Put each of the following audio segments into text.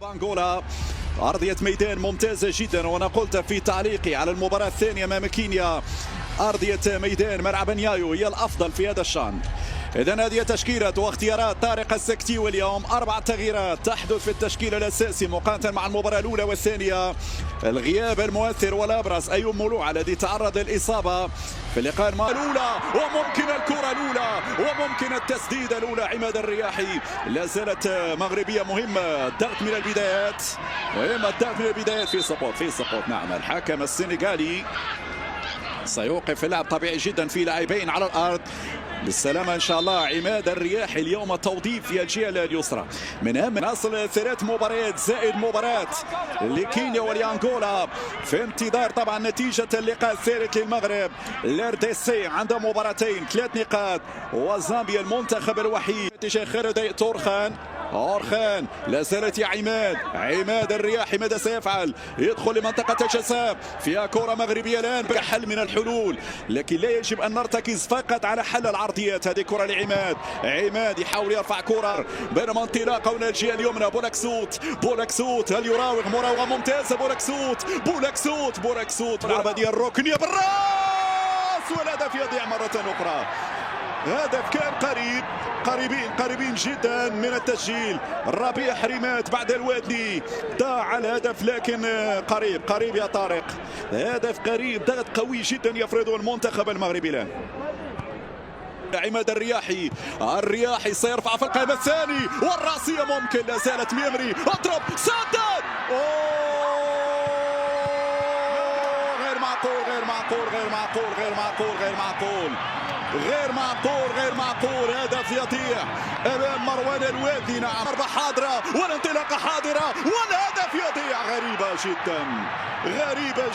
بانغولا أرضية ميدان ممتازة جدا، وأنا قلت في تعليقي على المباراة الثانية أمام كينيا أرضية ميدان ملعب نيايو هي الأفضل في هذا الشأن. إذا هذه تشكيلة واختيارات طارق السكتي، واليوم 4 تغييرات تحدث في التشكيل الأساسي مقارنة مع المباراة الأولى والثانية. الغياب المؤثر والأبرز أيوب مولوع الذي تعرض للإصابة في اللقاء الأولى، وممكن الكرة الأولى وممكن التسديدة الأولى. عماد الرياحي لا زالت مغربية مهمة، الضغط من البدايات مهمة، الضغط من البدايات في سقوط. نعم، الحكم السنغالي سيوقف اللعب طبيعي جدا في لاعبين على الأرض. بالسلامة إن شاء الله عماد الرياحي. اليوم توظيف في الجهة اليسرى من أهم نصل 3 مباريات زائد مباراة لكينيا ولأنغولا في انتظار طبعا نتيجة اللقاء الثالث للمغرب. الRDC عنده مباراتين 3 نقاط، وزامبيا المنتخب الوحيد تجاه خالد أورخان. لا زالت يا عماد الرياحي ماذا سيفعل؟ يدخل لمنطقة الجزاء، فيها كرة مغربية الآن بحل من الحلول، لكن لا يجب أن نرتكز فقط على حل العرضيات. هذه كرة لعماد يحاول يرفع كرة بينما انطلاقة هنا الجهة اليمنى. بولاكسوت هل يراوغ مراوغة ممتازة؟ بولاكسوت لعبة ديال الركنية بالراس، والهدف يضيع مرة أخرى. هدف كان قريبين جدا من التسجيل. ربيع حريمات بعد الوادي ضاع الهدف، لكن قريب يا طارق، هدف قريب، ضغط قوي جدا يفرضه المنتخب المغربي الآن. عماد الرياحي سيرفع في القائم الثاني، والرأسية ممكن، لا زالت ميمري، اضرب سدد. غير معقول. هدف يضيع امام مروان الوادي. نعم، ضربة حاضرة والانطلاقة حاضرة والهدف يضيع. غريبة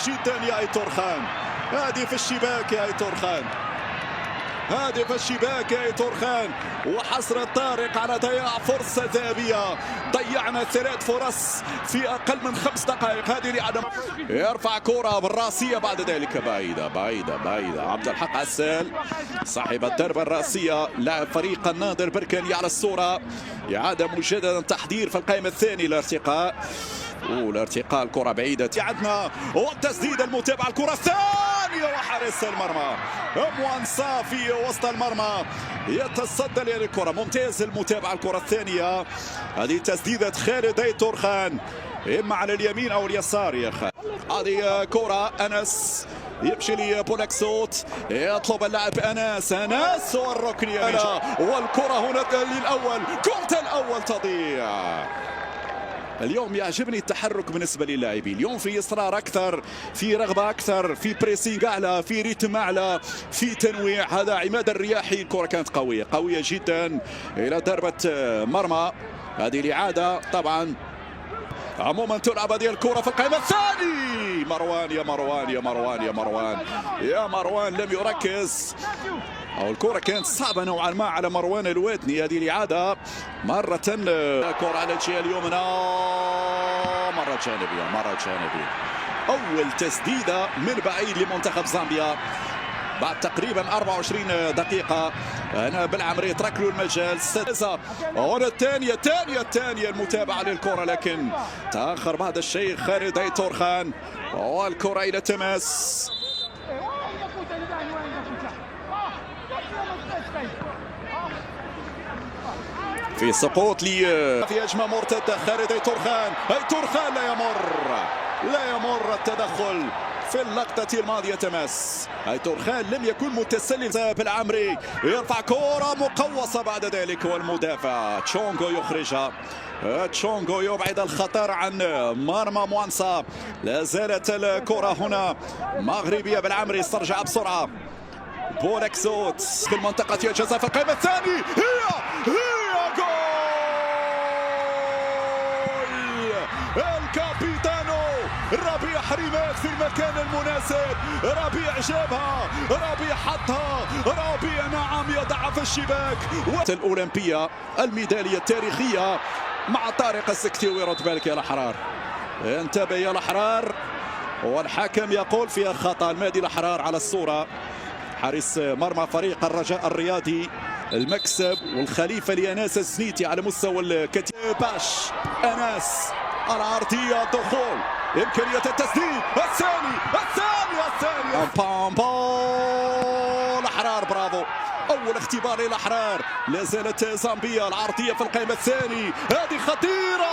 جدا يا ايتور خان. هذه في الشباك يا ايتور خان. وحسرة طارق على ضياع فرصة ذهبية. ضيعنا 3 فرص في أقل من 5 دقائق. هذه لعدم يرفع كرة بالراسية بعد ذلك بعيدة. عبد الحق عسال صاحب الضربة الراسية، لاعب فريق الناظر بركاني على الصورة. إعادة مجددا تحضير في القائم الثاني. الارتقاء الكرة بعيدة عندنا، والتسديد المتابعة الكرة الثانية وحارس المرمى موانسا في وسط المرمى يتصدى للكرة. ممتاز المتابعة الكرة الثانية. هذه تسديدة خالد ايتور خان، إما على اليمين أو اليسار يا خالد. هذه كرة أنس يمشي لي بولاكسوت، يطلب اللاعب أنس والركنية، والكرة هنا للأول، كرة الأول تضيع. اليوم يعجبني التحرك بالنسبة للاعبين، اليوم في إصرار أكثر، في رغبة أكثر، في بريسينج أعلى، في ريتم أعلى، في تنويع. هذا عماد الرياحي. الكرة كانت قوية جدا إلى ضربة مرمى. هذه الإعادة طبعا عموما تلعب هذه الكرة في القائمة الثاني. مروان لم يركز، أو الكرة كانت صعبة نوعا ما على مروان الوادني. هذه الإعادة مرة كرة على الجهة اليمنى، مرة جانبية. أول تسديدة من بعيد لمنتخب زامبيا بعد تقريبا 24 دقيقة. هنا بالعمري يترك له المجال. هنا الثانية المتابعة للكرة، لكن تأخر بعض الشيء خالد ايتور خان، والكرة إلى تماس. في سقوط في هجمة مرتدة خالد ايتور خان لا يمر التدخل في اللقطة الماضية. تماس ايتور خان لم يكن متسلل. بالعمري يرفع كرة مقوصة بعد ذلك، والمدافع تشونغو يخرجها. تشونغو يبعد الخطر عن مرمى موانسا. لا زالت الكرة هنا مغربية. بالعمري استرجع بسرعة بولاكسوت في منطقة الجزاء في القائمة الثاني. هي جول الكابيتانو ربيع حريمات في المكان المناسب. ربيع جابها، ربيع حطها، ربيع نعم يضع في الشباك. الأولمبية الميدالية التاريخية مع طارق السكتي. ويرد بالك يا الأحرار، انتبه يا الأحرار، والحكم يقول فيها خطأ. المهدي الأحرار على الصورة، حارس مرمى فريق الرجاء الرياضي. المكسب والخليفة لأناس الزنيتي على مستوى الكتيب. باش العرضية الدخول، إمكانية التسديد، الثاني بام الأحرار، برافو، أول اختبار للأحرار. لا زالت زامبيا، العرضية في القائمة الثاني، هذه خطيرة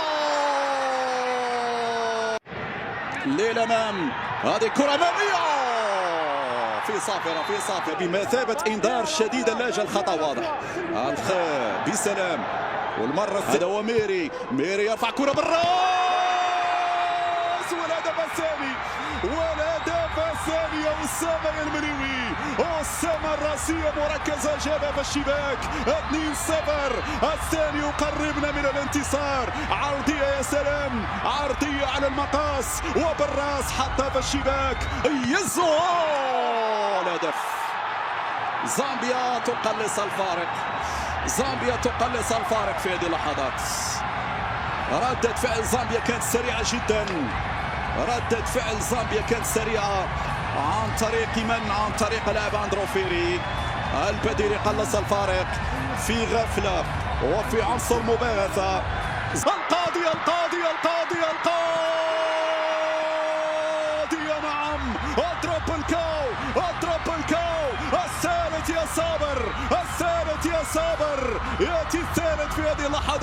للأمام، هذه كرة أمامية في صافرة بمثابة إنذار شديد اللاجئ. الخطأ واضح، بسلام، والمرة هذا هو ميري يرفع كرة بالراس، والهدف الثاني يا أسامة يا المنيوي. أسامة الراسية مركزة جابها في الشباك، 2-0. الثاني يقربنا من الانتصار. عرضية يا سلام، عرضية على المقاس وبالراس حطها في الشباك، الهدف. زامبيا تقلص الفارق في هذه اللحظات. ردة فعل زامبيا كانت سريعة جدا، عن طريق لاعب أندرو فيري. البديل يقلص الفارق في غفلة وفي عنصر مباغتة. القاضية نعم، اضرب الكاو، الثالث يا صابر، يأتي الثالث في هذه اللحظات.